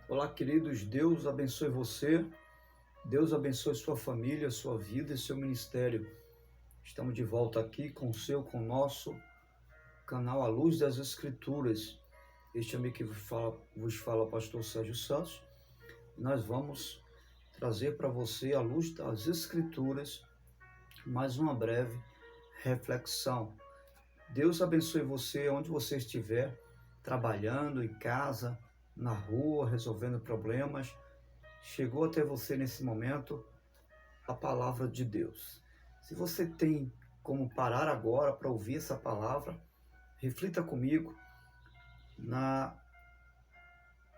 Olá, queridos, Deus abençoe você, Deus abençoe sua família, sua vida e seu ministério. Estamos de volta aqui com o nosso canal A Luz das Escrituras. Este amigo que vos fala, pastor Sérgio Santos. Nós vamos trazer para você, à luz das Escrituras, mais uma breve reflexão. Deus abençoe você onde você estiver, trabalhando, em casa, na rua, resolvendo problemas. Chegou até você nesse momento a palavra de Deus. Se você tem como parar agora para ouvir essa palavra, reflita comigo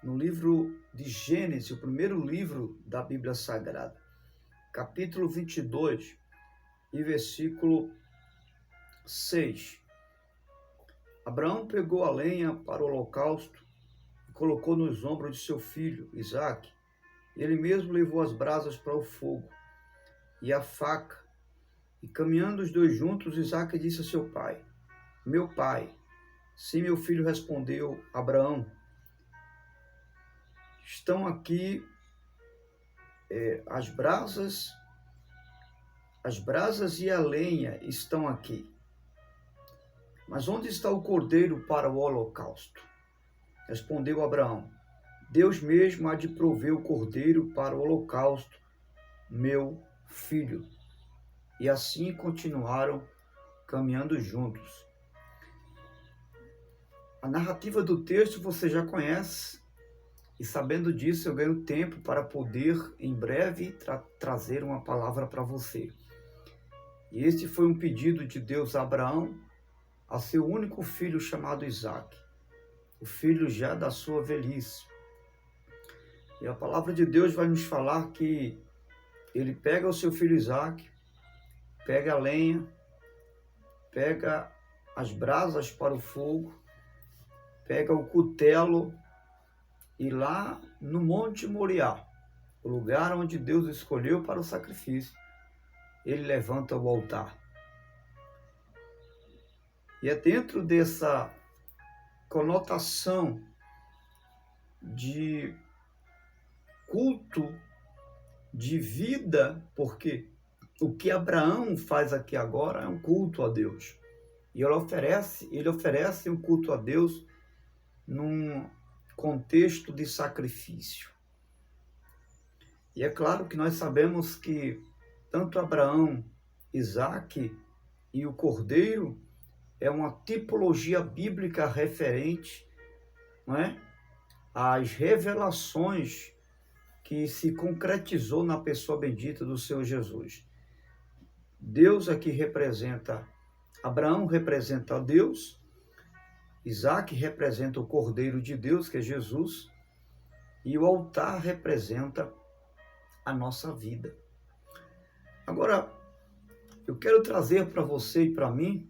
no livro de Gênesis, o primeiro livro da Bíblia Sagrada, capítulo 22 e versículo 6. Abraão pegou a lenha para o holocausto e colocou nos ombros de seu filho, Isaque. Ele mesmo levou as brasas para o fogo e a faca. E caminhando os dois juntos, Isaque disse a seu pai: Meu pai. Sim, meu filho, respondeu Abraão. Estão aqui as brasas e a lenha estão aqui. Mas onde está o cordeiro para o holocausto? Respondeu Abraão: Deus mesmo há de prover o cordeiro para o holocausto, meu filho. E assim continuaram caminhando juntos. A narrativa do texto você já conhece, e sabendo disso eu ganho tempo para poder em breve trazer uma palavra para você. E este foi um pedido de Deus a Abraão, a seu único filho chamado Isaque, o filho já da sua velhice. E a palavra de Deus vai nos falar que ele pega o seu filho Isaque, pega a lenha, pega as brasas para o fogo, pega o cutelo e lá no Monte Moriá, o lugar onde Deus escolheu para o sacrifício, ele levanta o altar. E é dentro dessa conotação de culto, de vida, porque o que Abraão faz aqui agora é um culto a Deus. E ele oferece um culto a Deus num contexto de sacrifício. E é claro que nós sabemos que tanto Abraão, Isaque e o cordeiro é uma tipologia bíblica referente, não é, às revelações que se concretizou na pessoa bendita do Senhor Jesus. Deus aqui representa, Abraão representa a Deus, Isaque representa o Cordeiro de Deus, que é Jesus, e o altar representa a nossa vida. Agora, eu quero trazer para você e para mim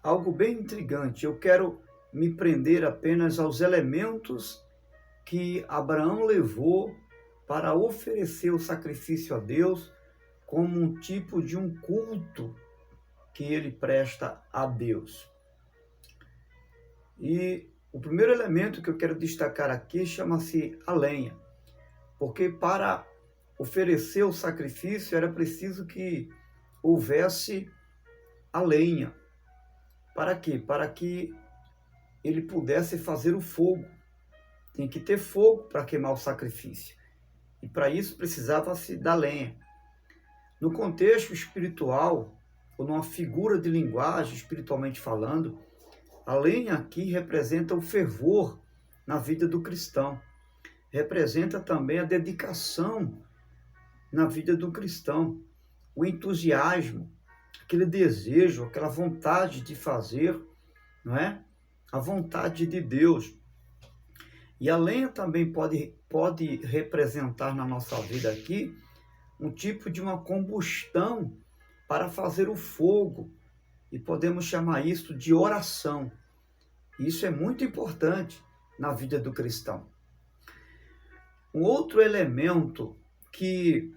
algo bem intrigante. Eu quero me prender apenas aos elementos que Abraão levou para oferecer o sacrifício a Deus como um tipo de um culto que ele presta a Deus. E o primeiro elemento que eu quero destacar aqui chama-se a lenha, porque para oferecer o sacrifício era preciso que houvesse a lenha. Para quê? Para que ele pudesse fazer o fogo. Tem que ter fogo para queimar o sacrifício. E para isso precisava-se da lenha. No contexto espiritual, ou numa figura de linguagem, espiritualmente falando, a lenha aqui representa o fervor na vida do cristão. Representa também a dedicação na vida do cristão. O entusiasmo, aquele desejo, aquela vontade de fazer, não é? A vontade de Deus. E a lenha também pode representar na nossa vida aqui um tipo de uma combustão para fazer o fogo. E podemos chamar isso de oração. Isso é muito importante na vida do cristão. Um outro elemento que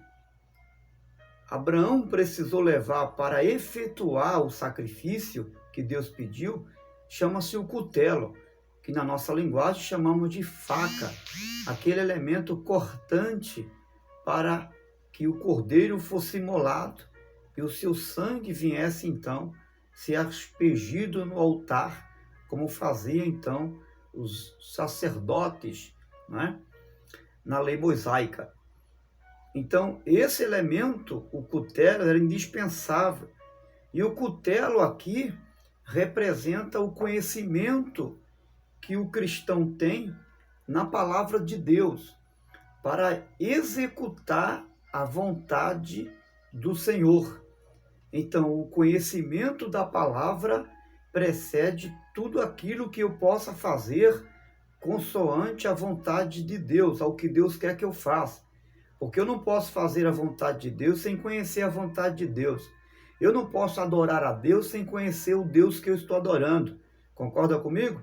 Abraão precisou levar para efetuar o sacrifício que Deus pediu chama-se o cutelo, que na nossa linguagem chamamos de faca. aquele elemento cortante para que o cordeiro fosse imolado e o seu sangue viesse então ser aspergido no altar, como fazia então os sacerdotes, né, na lei mosaica. Então, esse elemento, o cutelo, era indispensável. E o cutelo aqui representa o conhecimento que o cristão tem na palavra de Deus para executar a vontade do Senhor. Então, o conhecimento da palavra precede tudo aquilo que eu possa fazer consoante a vontade de Deus, ao que Deus quer que eu faça. Porque eu não posso fazer a vontade de Deus sem conhecer a vontade de Deus. Eu não posso adorar a Deus sem conhecer o Deus que eu estou adorando. Concorda comigo?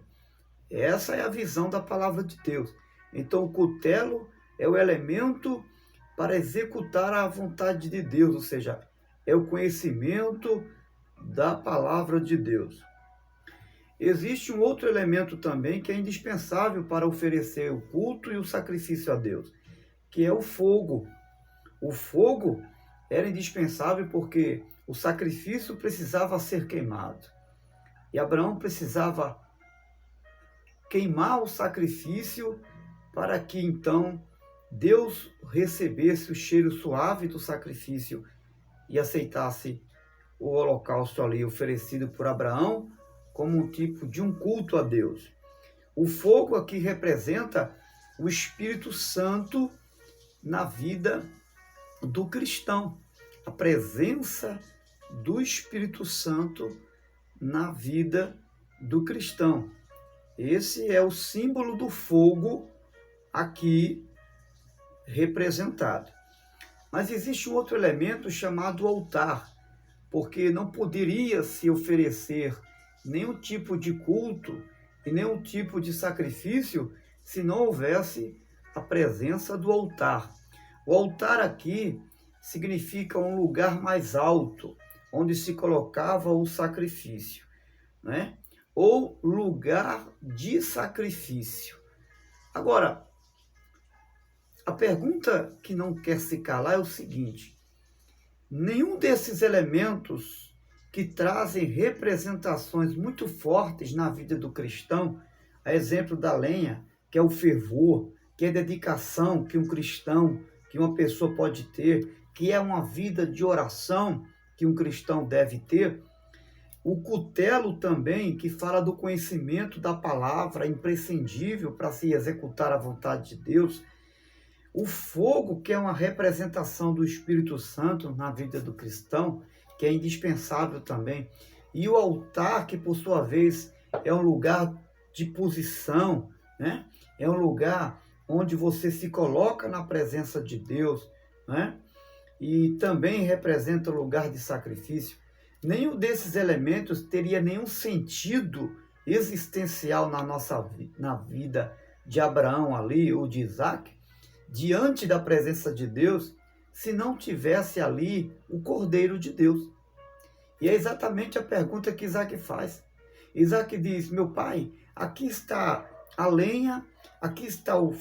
Essa é a visão da palavra de Deus. Então, o cutelo é o elemento para executar a vontade de Deus, ou seja, é o conhecimento da palavra de Deus. Existe um outro elemento também que é indispensável para oferecer o culto e o sacrifício a Deus, que é o fogo. O fogo era indispensável porque o sacrifício precisava ser queimado. E Abraão precisava queimar o sacrifício para que então Deus recebesse o cheiro suave do sacrifício e aceitasse o holocausto ali oferecido por Abraão como um tipo de um culto a Deus. O fogo aqui representa o Espírito Santo na vida do cristão, a presença do Espírito Santo na vida do cristão. Esse é o símbolo do fogo aqui representado. Mas existe um outro elemento chamado altar, porque não poderia se oferecer nenhum tipo de culto e nenhum tipo de sacrifício se não houvesse a presença do altar. O altar aqui significa um lugar mais alto, onde se colocava o sacrifício, né? Ou lugar de sacrifício. Agora, a pergunta que não quer se calar é o seguinte: nenhum desses elementos que trazem representações muito fortes na vida do cristão, a exemplo da lenha, que é o fervor, que é a dedicação que um cristão, que uma pessoa pode ter, que é uma vida de oração que um cristão deve ter, o cutelo também, que fala do conhecimento da palavra, imprescindível para se executar a vontade de Deus, o fogo, que é uma representação do Espírito Santo na vida do cristão, que é indispensável também, e o altar, que por sua vez é um lugar de posição, né? É um lugar onde você se coloca na presença de Deus, né? E também representa o lugar de sacrifício. Nenhum desses elementos teria nenhum sentido existencial na vida de Abraão ali, ou de Isaac, diante da presença de Deus, se não tivesse ali o Cordeiro de Deus. E é exatamente a pergunta que Isaac faz. Isaac diz: meu pai, aqui está a lenha, aqui estão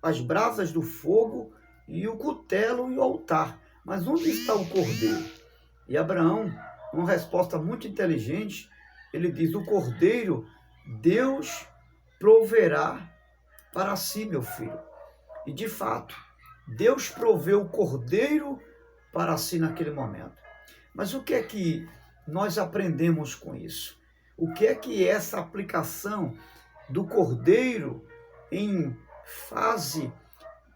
as brasas do fogo e o cutelo e o altar. Mas onde está o cordeiro? E Abraão, uma resposta muito inteligente, ele diz: o cordeiro Deus proverá para si, meu filho. E de fato, Deus proveu o cordeiro para si naquele momento. Mas o que é que nós aprendemos com isso? O que é essa aplicação do cordeiro em fase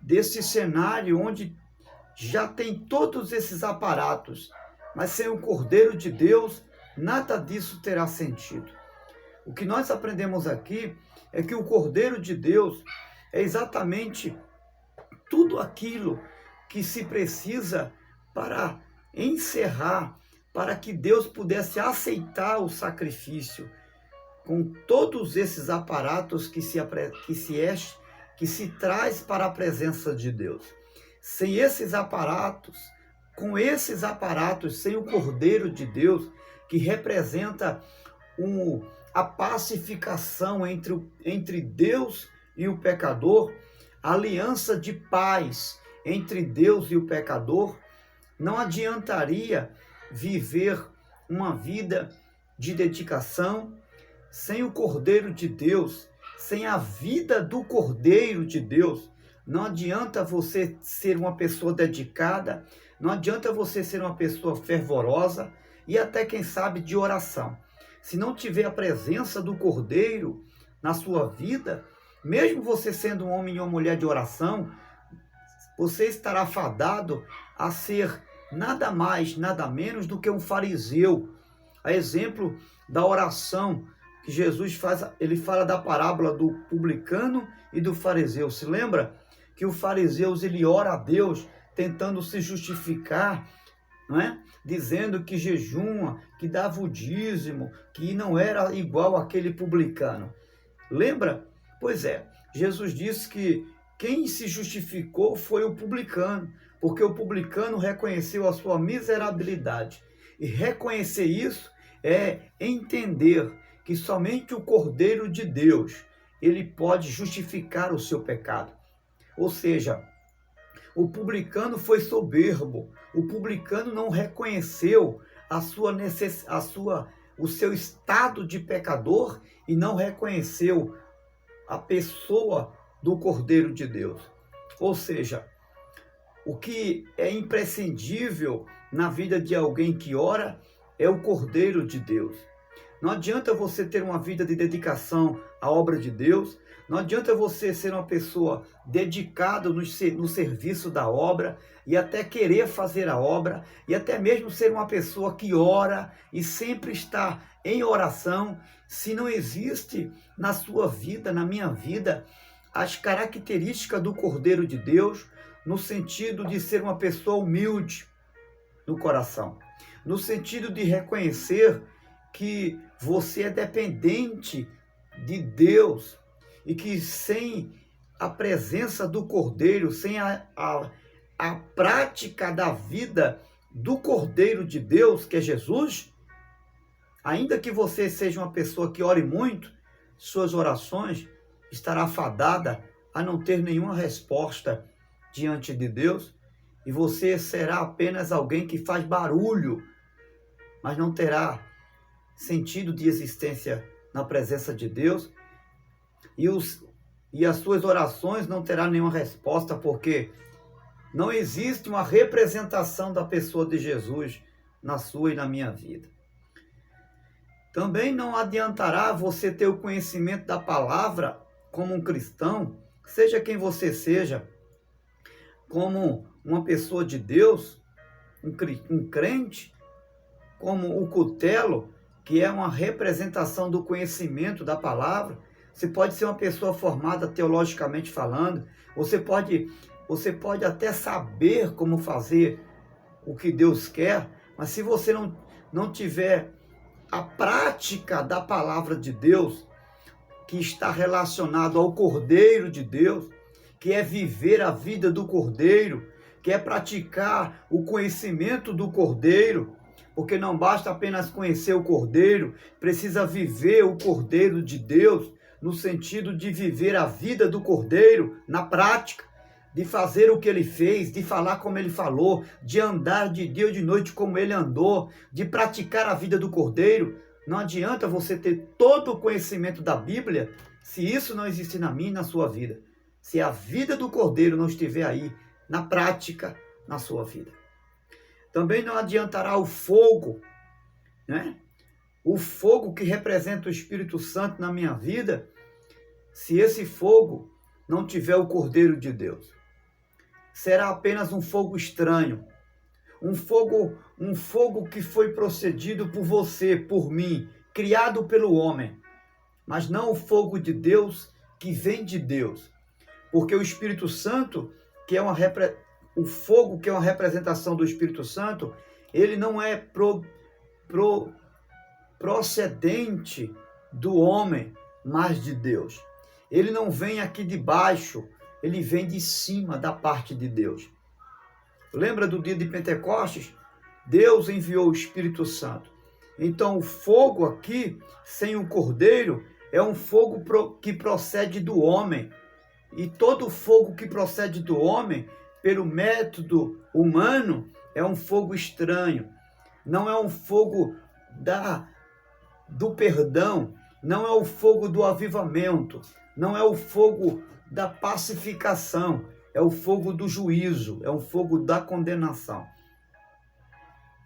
desse cenário onde já tem todos esses aparatos, mas sem o Cordeiro de Deus, nada disso terá sentido. O que nós aprendemos aqui é que o Cordeiro de Deus é exatamente tudo aquilo que se precisa para encerrar, para que Deus pudesse aceitar o sacrifício, com todos esses aparatos que se traz para a presença de Deus. Sem esses aparatos, com esses aparatos, sem o Cordeiro de Deus, que representa a pacificação entre Deus e o pecador, aliança de paz entre Deus e o pecador, não adiantaria viver uma vida de dedicação sem o Cordeiro de Deus, sem a vida do Cordeiro de Deus. Não adianta você ser uma pessoa dedicada, não adianta você ser uma pessoa fervorosa e até, quem sabe, de oração. Se não tiver a presença do Cordeiro na sua vida, mesmo você sendo um homem e uma mulher de oração, você estará fadado a ser nada mais, nada menos do que um fariseu. A exemplo da oração que Jesus faz, ele fala da parábola do publicano e do fariseu. Se lembra que o fariseu, ele ora a Deus tentando se justificar, não é? Dizendo que jejuma, que dava o dízimo, que não era igual àquele publicano. Lembra? Pois é, Jesus disse que quem se justificou foi o publicano, porque o publicano reconheceu a sua miserabilidade. E reconhecer isso é entender que somente o Cordeiro de Deus, ele pode justificar o seu pecado. Ou seja, o publicano foi soberbo, o publicano não reconheceu o seu estado de pecador e não reconheceu a pessoa do Cordeiro de Deus. Ou seja, o que é imprescindível na vida de alguém que ora é o Cordeiro de Deus. Não adianta você ter uma vida de dedicação à obra de Deus, não adianta você ser uma pessoa dedicada no serviço da obra e até querer fazer a obra e até mesmo ser uma pessoa que ora e sempre está em oração, se não existe na sua vida, na minha vida, as características do Cordeiro de Deus, no sentido de ser uma pessoa humilde no coração, no sentido de reconhecer que você é dependente de Deus e que sem a presença do Cordeiro, sem a prática da vida do Cordeiro de Deus, que é Jesus, ainda que você seja uma pessoa que ore muito, suas orações estará fadada a não ter nenhuma resposta diante de Deus, e você será apenas alguém que faz barulho, mas não terá sentido de existência na presença de Deus, e as suas orações não terão nenhuma resposta, porque não existe uma representação da pessoa de Jesus na sua e na minha vida. Também não adiantará você ter o conhecimento da palavra como um cristão, seja quem você seja, como uma pessoa de Deus, um crente, como o cutelo, que é uma representação do conhecimento da palavra. Você pode ser uma pessoa formada teologicamente falando, você pode até saber como fazer o que Deus quer, mas se você não tiver a prática da palavra de Deus, que está relacionado ao Cordeiro de Deus, que é viver a vida do Cordeiro, que é praticar o conhecimento do Cordeiro, porque não basta apenas conhecer o Cordeiro, precisa viver o Cordeiro de Deus, no sentido de viver a vida do Cordeiro na prática, de fazer o que ele fez, de falar como ele falou, de andar de dia e de noite como ele andou, de praticar a vida do Cordeiro. Não adianta você ter todo o conhecimento da Bíblia se isso não existir na minha e na sua vida. Se a vida do Cordeiro não estiver aí, na prática, na sua vida. Também não adiantará o fogo, né? O fogo que representa o Espírito Santo na minha vida, se esse fogo não tiver o Cordeiro de Deus. Será apenas um fogo estranho, um fogo que foi procedido por você, por mim, criado pelo homem, mas não o fogo de Deus que vem de Deus, porque o Espírito Santo, que é o fogo que é uma representação do Espírito Santo, ele não é procedente do homem, mas de Deus. Ele não vem aqui de baixo, ele vem de cima, da parte de Deus. Lembra do dia de Pentecostes? Deus enviou o Espírito Santo. Então o fogo aqui, sem o Cordeiro, é um fogo que procede do homem, E todo fogo que procede do homem, pelo método humano, é um fogo estranho. Não é um fogo do perdão, não é o fogo do avivamento, não é o fogo da pacificação, é o fogo do juízo, é o fogo da condenação.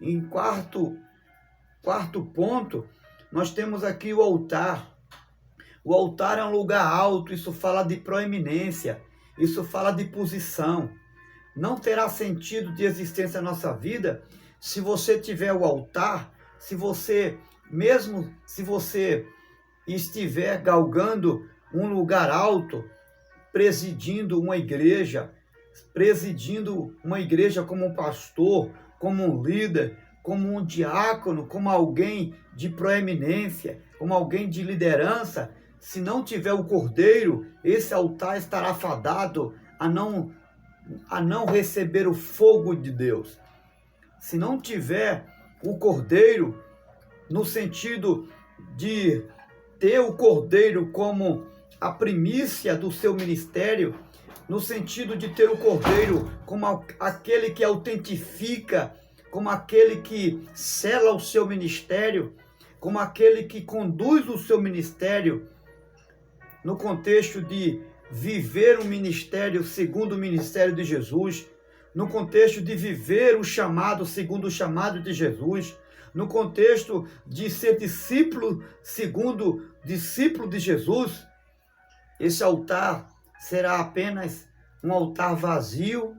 Em quarto ponto, nós temos aqui o altar. O altar é um lugar alto, isso fala de proeminência, isso fala de posição. Não terá sentido de existência na nossa vida se você tiver o altar, mesmo se você estiver galgando um lugar alto, presidindo uma igreja como um pastor, como um líder, como um diácono, como alguém de proeminência, como alguém de liderança. Se não tiver o cordeiro, esse altar estará fadado a não receber o fogo de Deus. Se não tiver o cordeiro, no sentido de ter o cordeiro como a primícia do seu ministério, no sentido de ter o cordeiro como aquele que autentifica, como aquele que sela o seu ministério, como aquele que conduz o seu ministério, no contexto de viver um ministério segundo o ministério de Jesus, no contexto de viver o chamado segundo o chamado de Jesus, no contexto de ser discípulo segundo discípulo de Jesus, esse altar será apenas um altar vazio,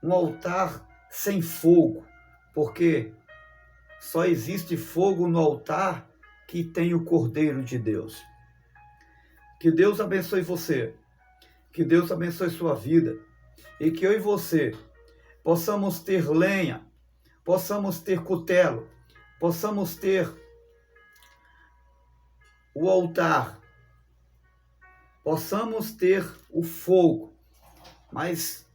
um altar sem fogo, porque só existe fogo no altar que tem o Cordeiro de Deus. Que Deus abençoe você, que Deus abençoe sua vida, e que eu e você possamos ter lenha, possamos ter cutelo, possamos ter o altar, possamos ter o fogo, mas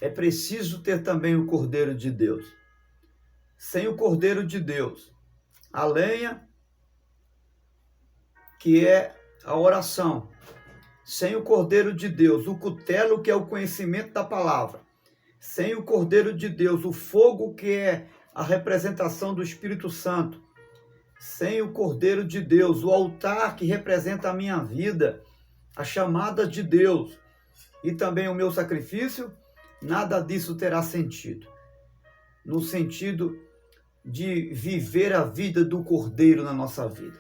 é preciso ter também o Cordeiro de Deus. Sem o Cordeiro de Deus, a lenha, que é a oração, sem o Cordeiro de Deus, o cutelo, que é o conhecimento da palavra, sem o Cordeiro de Deus, o fogo, que é a representação do Espírito Santo, sem o Cordeiro de Deus, o altar, que representa a minha vida, a chamada de Deus, e também o meu sacrifício, nada disso terá sentido. No sentido de viver a vida do Cordeiro na nossa vida.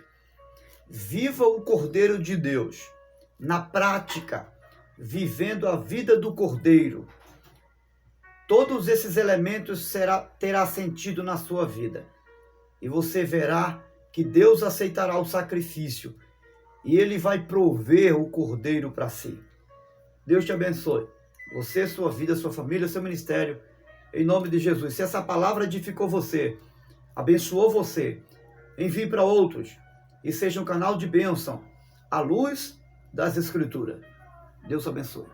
Viva o Cordeiro de Deus, na prática, vivendo a vida do Cordeiro. Todos esses elementos terá sentido na sua vida. E você verá que Deus aceitará o sacrifício e Ele vai prover o Cordeiro para si. Deus te abençoe. Você, sua vida, sua família, seu ministério. Em nome de Jesus. Se essa palavra edificou você, abençoou você, envie para outros e seja um canal de bênção à luz das Escrituras. Deus abençoe.